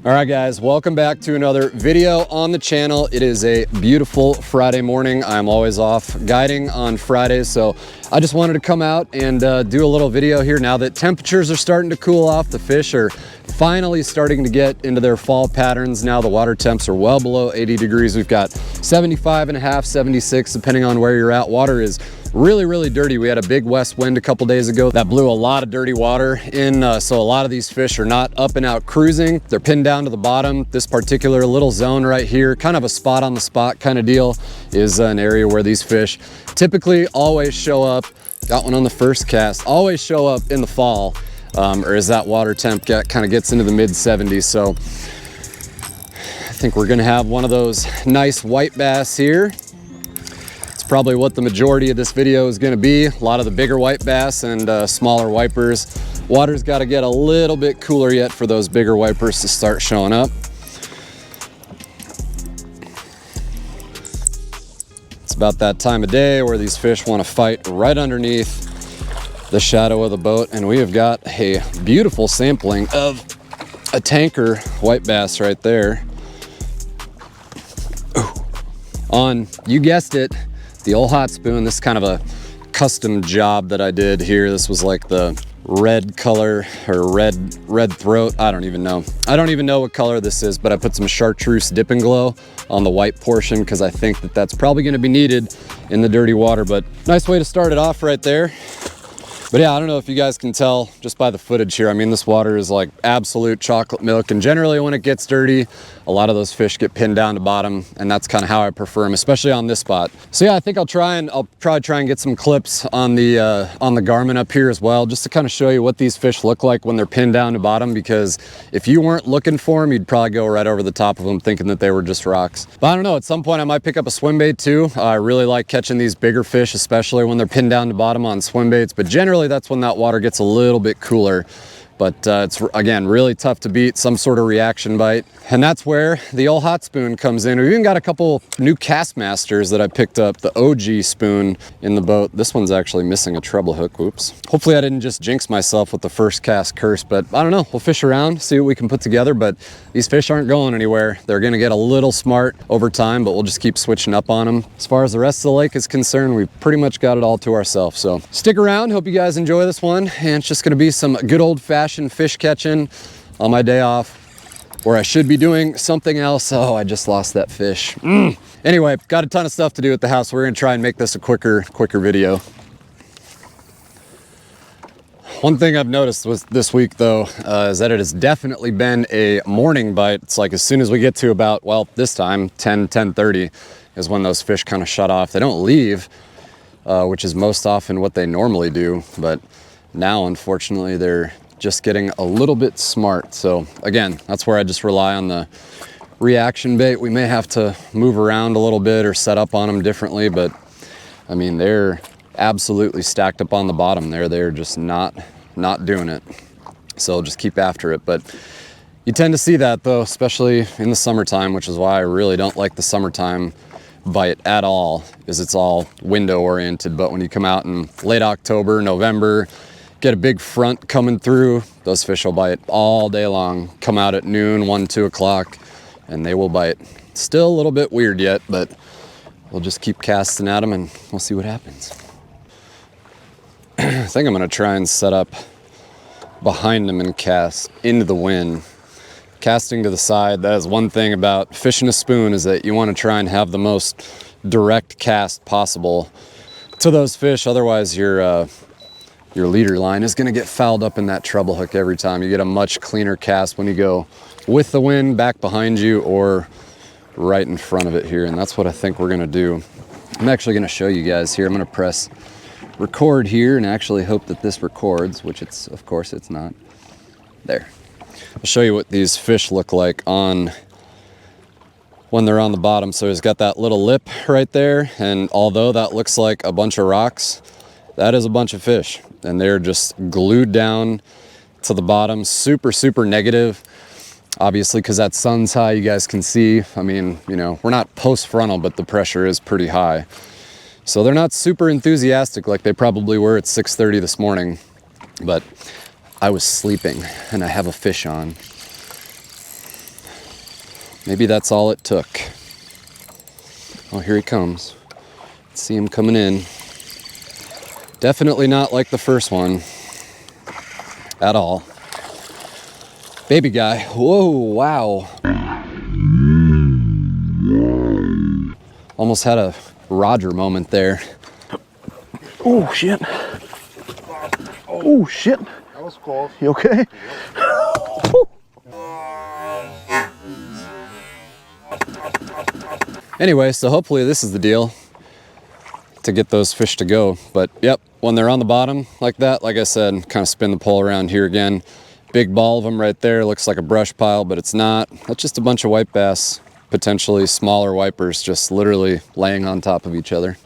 All right guys, welcome back to another video on the channel. It is a beautiful Friday morning. I'm always off guiding on Fridays, so I just wanted to come out and do a little video here now that temperatures are starting to cool off. The fish are finally starting to get into their fall patterns. Now the water temps are well below 80 degrees. We've got 75 and a half, 76, depending on where you're at. Water is really dirty. We had a big west wind a couple days ago that blew a lot of dirty water in, so a lot of these fish are not up and out cruising. They're pinned down to the bottom. This particular little zone right here, kind of a spot on the spot kind of deal, is an area where these fish typically always show up. Got one on the first cast. Always show up in the fall, or as that water temp kind of gets into the mid 70s. So I think we're gonna have one of those nice white bass here. Probably what the majority of this video is going to be. A lot of the bigger white bass and smaller wipers. Water's got to get a little bit cooler yet for those bigger wipers to start showing up. It's about that time of day where these fish want to fight right underneath the shadow of the boat, and we have got a beautiful sampling of a tanker white bass right there. Ooh. On, you guessed it, the old hot spoon. This is kind of a custom job that I did here. This was like the red color or red throat. I don't even know what color this is, but I put some chartreuse dip and glow on the white portion because I think that that's probably going to be needed in the dirty water. But nice way to start it off right there. But yeah, I don't know if you guys can tell just by the footage here. I mean, this water is like absolute chocolate milk, and generally when it gets dirty, a lot of those fish get pinned down to bottom, and that's kind of how I prefer them, especially on this spot. So yeah, I think I'll probably try and get some clips on the Garmin up here as well, just to kind of show you what these fish look like when they're pinned down to bottom, because if you weren't looking for them, you'd probably go right over the top of them thinking that they were just rocks. But I don't know, at some point I might pick up a swim bait too. I really like catching these bigger fish, especially when they're pinned down to bottom on swim baits, but generally that's when that water gets a little bit cooler. But it's, again, really tough to beat some sort of reaction bite. And that's where the old hot spoon comes in. We've even got a couple new Castmasters that I picked up, the OG spoon in the boat. This one's actually missing a treble hook, whoops. Hopefully I didn't just jinx myself with the first cast curse, but I don't know, we'll fish around, see what we can put together. But these fish aren't going anywhere. They're gonna get a little smart over time, but we'll just keep switching up on them. As far as the rest of the lake is concerned, we've pretty much got it all to ourselves. So stick around, hope you guys enjoy this one. And it's just gonna be some good old-fashioned fish catching on my day off, where I should be doing something else. Oh, I just lost that fish. Anyway, got a ton of stuff to do at the house. We're gonna try and make this a quicker video. One thing I've noticed was this week though, is that it has definitely been a morning bite. It's like as soon as we get to about, well, this time, 10:30 is when those fish kind of shut off. They don't leave, which is most often what they normally do, but now unfortunately they're just getting a little bit smart. So again, that's where I just rely on the reaction bait. We may have to move around a little bit or set up on them differently, but I mean, they're absolutely stacked up on the bottom there. They're just not doing it. So just keep after it. But you tend to see that though, especially in the summertime, which is why I really don't like the summertime bite at all, is it's all window oriented. But when you come out in late October, November, get a big front coming through, those fish will bite all day long. Come out at noon, 1, 2 o'clock, and they will bite. Still a little bit weird yet, but we'll just keep casting at them and we'll see what happens. I think I'm gonna try and set up behind them and cast into the wind. Casting to the side, that is one thing about fishing a spoon, is that you wanna try and have the most direct cast possible to those fish. Otherwise your leader line is going to get fouled up in that treble hook every time. You get a much cleaner cast when you go with the wind back behind you or right in front of it here, and that's what I think we're going to do. I'm actually going to show you guys here. I'm going to press record here and actually hope that this records, which it's, of course it's not. There. I'll show you what these fish look like on when they're on the bottom. So it's got that little lip right there, and although that looks like a bunch of rocks, that is a bunch of fish, and they're just glued down to the bottom. Super negative, obviously, because that sun's high. You guys can see, I mean, you know, we're not post frontal, but the pressure is pretty high. So they're not super enthusiastic like they probably were at 6:30 this morning, but I was sleeping and I have a fish on. Maybe that's all it took. Oh, here he comes. Let's see him coming in. Definitely not like the first one at all. Baby guy. Whoa, wow. Almost had a Roger moment there. Oh, shit. Oh, shit. That was close. You okay? Anyway, so hopefully this is the deal to get those fish to go. But yep, when they're on the bottom like that, like I said, kind of spin the pole around here again. Big ball of them right there, looks like a brush pile, but it's not. That's just a bunch of white bass, potentially smaller wipers, just literally laying on top of each other.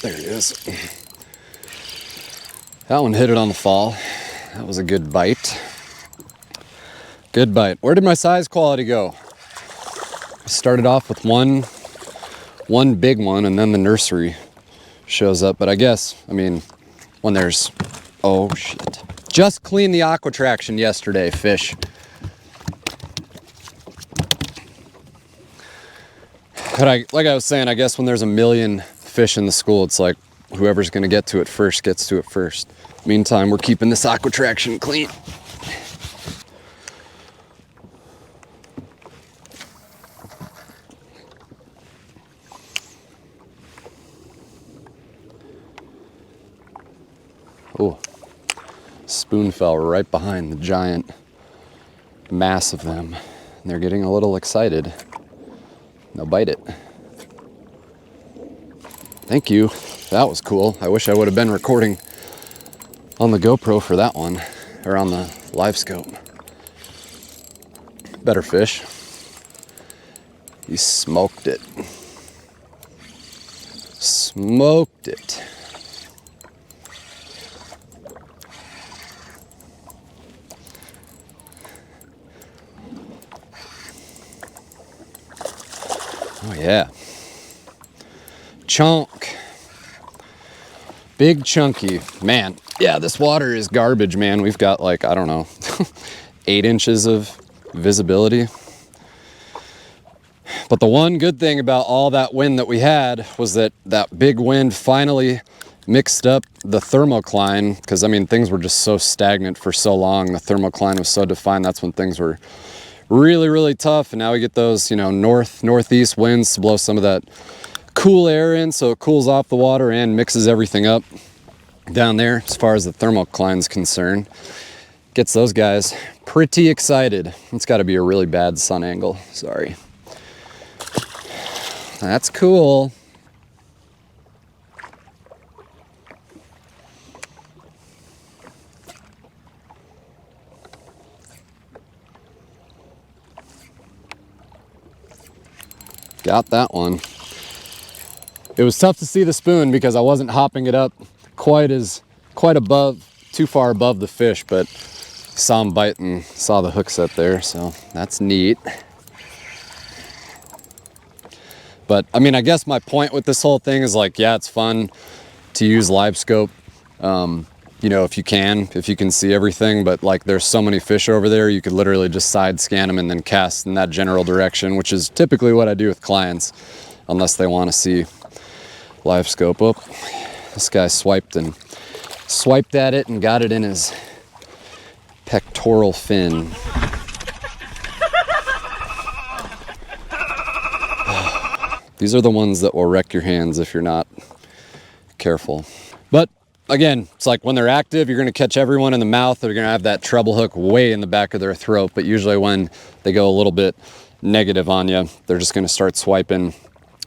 There it is. That one hit it on the fall. That was a good bite. Good bite. Where did my size quality go? I started off with one big one, and then the nursery shows up. But I guess, I mean, when there's, oh shit. Just cleaned the aqua traction yesterday, fish. But like I was saying, I guess when there's a million fish in the school, it's like whoever's gonna get to it first gets to it first. Meantime, we're keeping this aqua traction clean. Oh, spoon fell right behind the giant mass of them. And they're getting a little excited. They'll bite it. Thank you. That was cool. I wish I would have been recording on the GoPro for that one, or on the live scope. Better fish. He smoked it. Smoked it. Oh yeah. Chunk. Big chunky. Man, yeah, this water is garbage, man. We've got like, I don't know, 8 inches of visibility. But the one good thing about all that wind that we had was that that big wind finally mixed up the thermocline, because I mean, things were just so stagnant for so long. The thermocline was so defined. That's when things were really, really tough. And now we get those, you know, northeast winds to blow some of that cool air in, so it cools off the water and mixes everything up down there as far as the thermocline is concerned. Gets those guys pretty excited. It's got to be a really bad sun angle. Sorry. That's cool. Got that one. It was tough to see the spoon because I wasn't hopping it up quite too far above the fish, but saw him bite and saw the hook set there, so that's neat. But I mean, I guess my point with this whole thing is like, yeah, it's fun to use live scope, you know, if you can see everything, but like there's so many fish over there, you could literally just side scan them and then cast in that general direction, which is typically what I do with clients, unless they want to see live scope. Oh, this guy swiped at it and got it in his pectoral fin. These are the ones that will wreck your hands if you're not careful. But again, it's like when they're active, you're going to catch everyone in the mouth. They're going to have that treble hook way in the back of their throat. But usually when they go a little bit negative on you, they're just going to start swiping.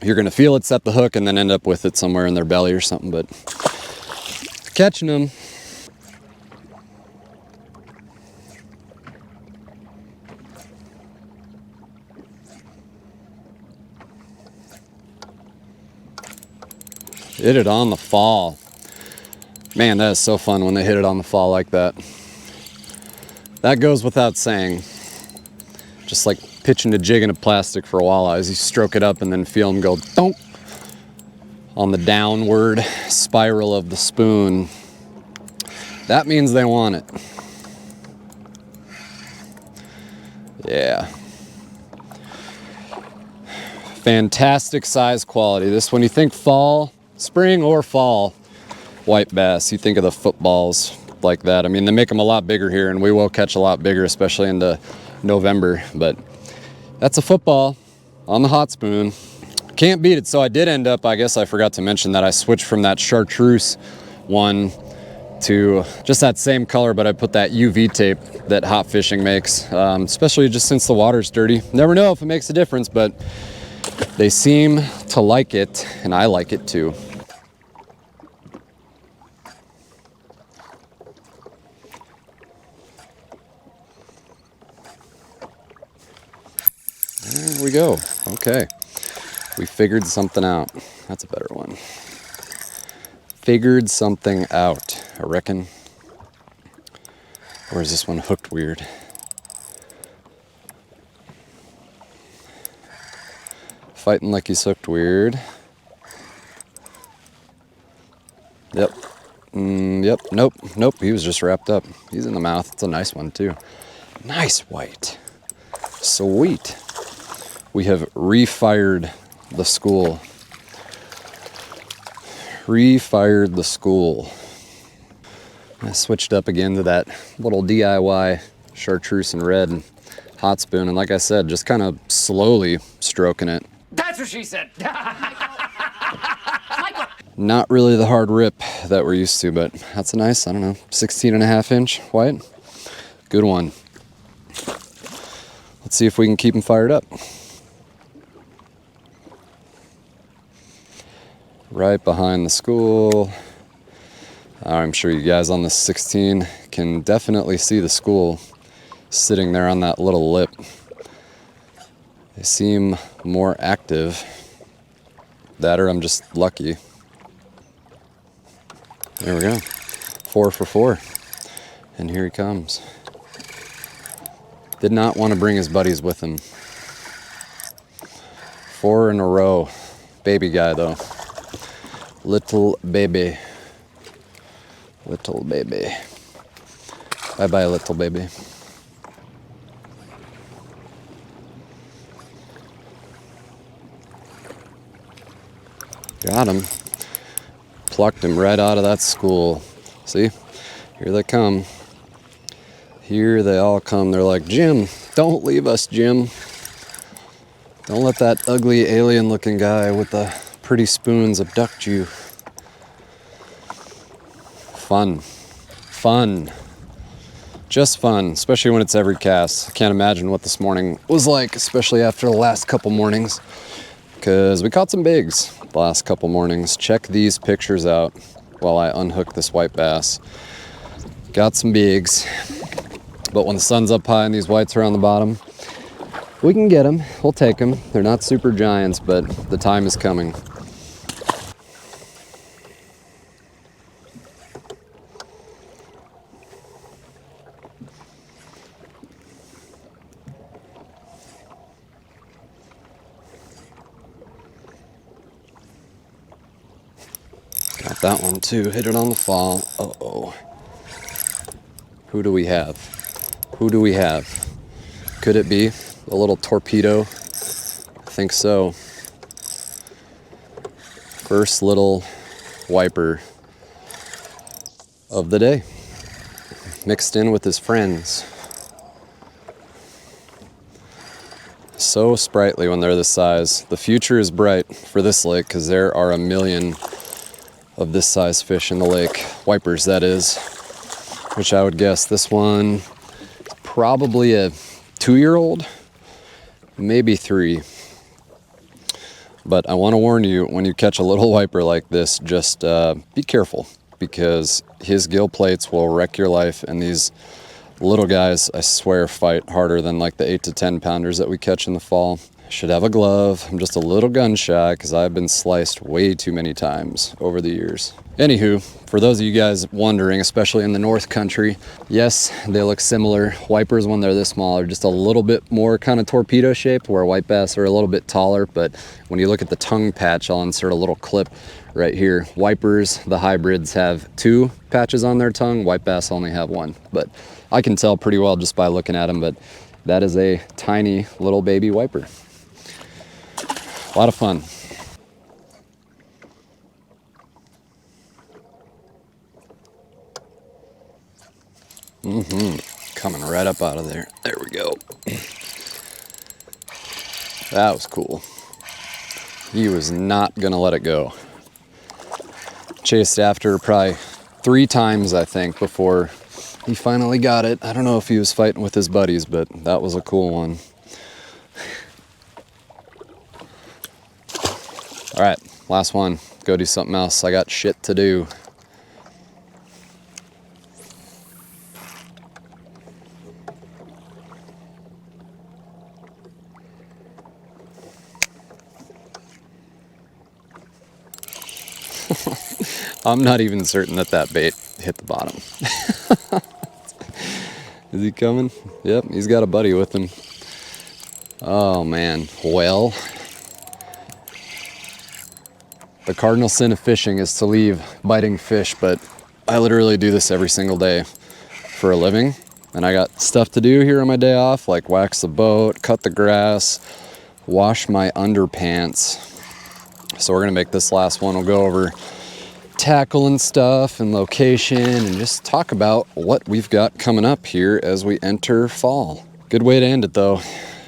You're going to feel it set the hook and then end up with it somewhere in their belly or something. But catching them. Hit it on the fall. Man, that is so fun when they hit it on the fall like that. That goes without saying. just like pitching a jig in a plastic for walleyes. You stroke it up and then feel them go donk on the downward spiral of the spoon. That means they want it. Yeah. Fantastic size quality. This, when you think fall, spring or fall white bass, you think of the footballs like that. I mean, they make them a lot bigger here, and we will catch a lot bigger, especially into November, but that's a football on the hot spoon. Can't beat it. So I did end up, I guess I forgot to mention that I switched from that chartreuse one to just that same color, but I put that UV tape that hot fishing makes, especially just since the water's dirty. Never know if it makes a difference, but they seem to like it, and I like it too. There we go. Okay. We figured something out. That's a better one. Figured something out, I reckon. Or is this one hooked weird? Fighting like he's hooked weird. Yep. Yep. Nope. He was just wrapped up. He's in the mouth. It's a nice one too. Nice white. Sweet. We have refired the school. Refired the school. I switched up again to that little DIY chartreuse and red hot spoon, and like I said, just kind of slowly stroking it. That's what she said. Not really the hard rip that we're used to, but that's a nice, I don't know, 16.5-inch white. Good one. Let's see if we can keep them fired up. Right behind the school. I'm sure you guys on the 16 can definitely see the school sitting there on that little lip. They seem more active. That or I'm just lucky. There we go. 4 for 4. And here he comes. Did not want to bring his buddies with him. 4 in a row. Baby guy though. Little baby. Little baby. Bye-bye, little baby. Got him. Plucked him right out of that school. See? Here they come. Here they all come. They're like, Jim, don't leave us, Jim. Don't let that ugly alien-looking guy with the pretty spoons abduct you. Fun. Fun. Just fun, especially when it's every cast. I can't imagine what this morning was like, especially after the last couple mornings, because we caught some bigs the last couple mornings. Check these pictures out while I unhook this white bass. Got some bigs, but when the sun's up high and these whites are on the bottom, we can get them. We'll take them. They're not super giants, but the time is coming. Got that one too. Hit it on the fall. Uh-oh. Who do we have? Who do we have? Could it be a little torpedo? I think so. First little wiper of the day. Mixed in with his friends. So sprightly when they're this size. The future is bright for this lake because there are a million of this size fish in the lake. Wipers, that is. Which I would guess this one is probably a 2-year-old, maybe 3. But I want to warn you, when you catch a little wiper like this, just be careful, because his gill plates will wreck your life, and these little guys, I swear, fight harder than like the 8 to 10 pounders that we catch in the fall. Should have a glove. I'm just a little gun shy because I've been sliced way too many times over the years. Anywho, for those of you guys wondering, especially in the North Country, yes, they look similar. Wipers, when they're this small, are just a little bit more kind of torpedo shaped, where white bass are a little bit taller. But when you look at the tongue patch, I'll insert a little clip right here. Wipers, the hybrids, have 2 patches on their tongue. White bass only have 1. But I can tell pretty well just by looking at them. But that is a tiny little baby wiper. A lot of fun. Coming right up out of there. There we go. That was cool. He was not gonna let it go. Chased after probably 3 times, I think, before he finally got it. I don't know if he was fighting with his buddies, but that was a cool one. All right, last one. Go do something else. I got shit to do. I'm not even certain that that bait hit the bottom. Is he coming? Yep, he's got a buddy with him. Oh man, well, the cardinal sin of fishing is to leave biting fish, but I literally do this every single day for a living, and I got stuff to do here on my day off, like wax the boat, cut the grass, wash my underpants. So we're gonna make this last one. We'll go over tackle and stuff and location and just talk about what we've got coming up here as we enter fall. Good way to end it though.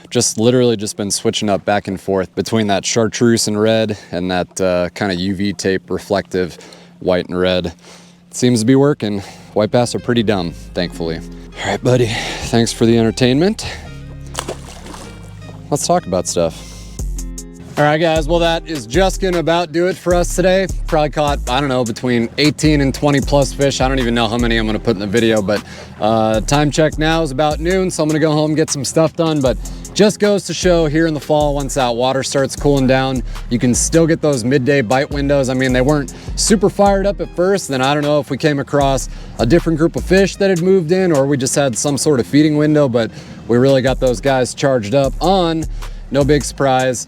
Just literally just been switching up back and forth between that chartreuse and red and that kind of UV tape reflective white and red. It seems to be working. White bass are pretty dumb, thankfully. All right, buddy, thanks for the entertainment. Let's talk about stuff. All right, guys, well, that is just gonna about do it for us today. Probably caught, I don't know, between 18 and 20 plus fish. I don't even know how many I'm gonna put in the video, but time check now is about noon, so I'm gonna go home and get some stuff done. But just goes to show here in the fall, once that water starts cooling down, you can still get those midday bite windows. I mean, they weren't super fired up at first. Then I don't know if we came across a different group of fish that had moved in, or we just had some sort of feeding window, but we really got those guys charged up on, no big surprise,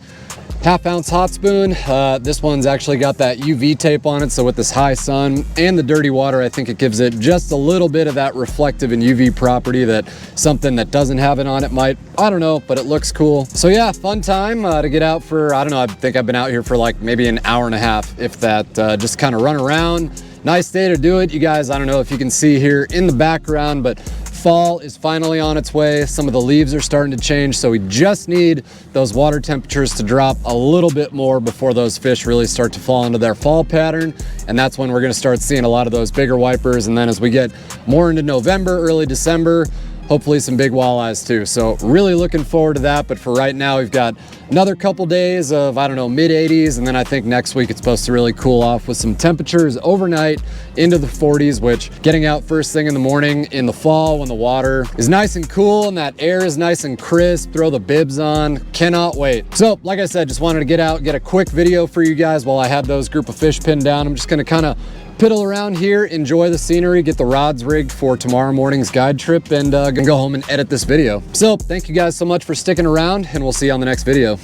1/2 ounce hot spoon. This one's actually got that UV tape on it, so with this high sun and the dirty water, I think it gives it just a little bit of that reflective and UV property that something that doesn't have it on it might. I don't know, but it looks cool. So yeah, fun time to get out for, I don't know, I think I've been out here for like maybe an hour and a half, if that, just kind of run around. Nice day to do it. You guys, I don't know if you can see here in the background, but fall is finally on its way. Some of the leaves are starting to change, so we just need those water temperatures to drop a little bit more before those fish really start to fall into their fall pattern. And that's when we're gonna start seeing a lot of those bigger wipers. And then as we get more into November, early December, hopefully some big walleyes too. So really looking forward to that. But for right now, we've got another couple days of, I don't know, mid 80s. And then I think next week it's supposed to really cool off with some temperatures overnight into the 40s, which getting out first thing in the morning in the fall when the water is nice and cool and that air is nice and crisp, throw the bibs on, cannot wait. So like I said, just wanted to get out, get a quick video for you guys while I had those group of fish pinned down. I'm just gonna kind of piddle around here, enjoy the scenery, get the rods rigged for tomorrow morning's guide trip, and gonna go home and edit this video. So thank you guys so much for sticking around, and we'll see you on the next video.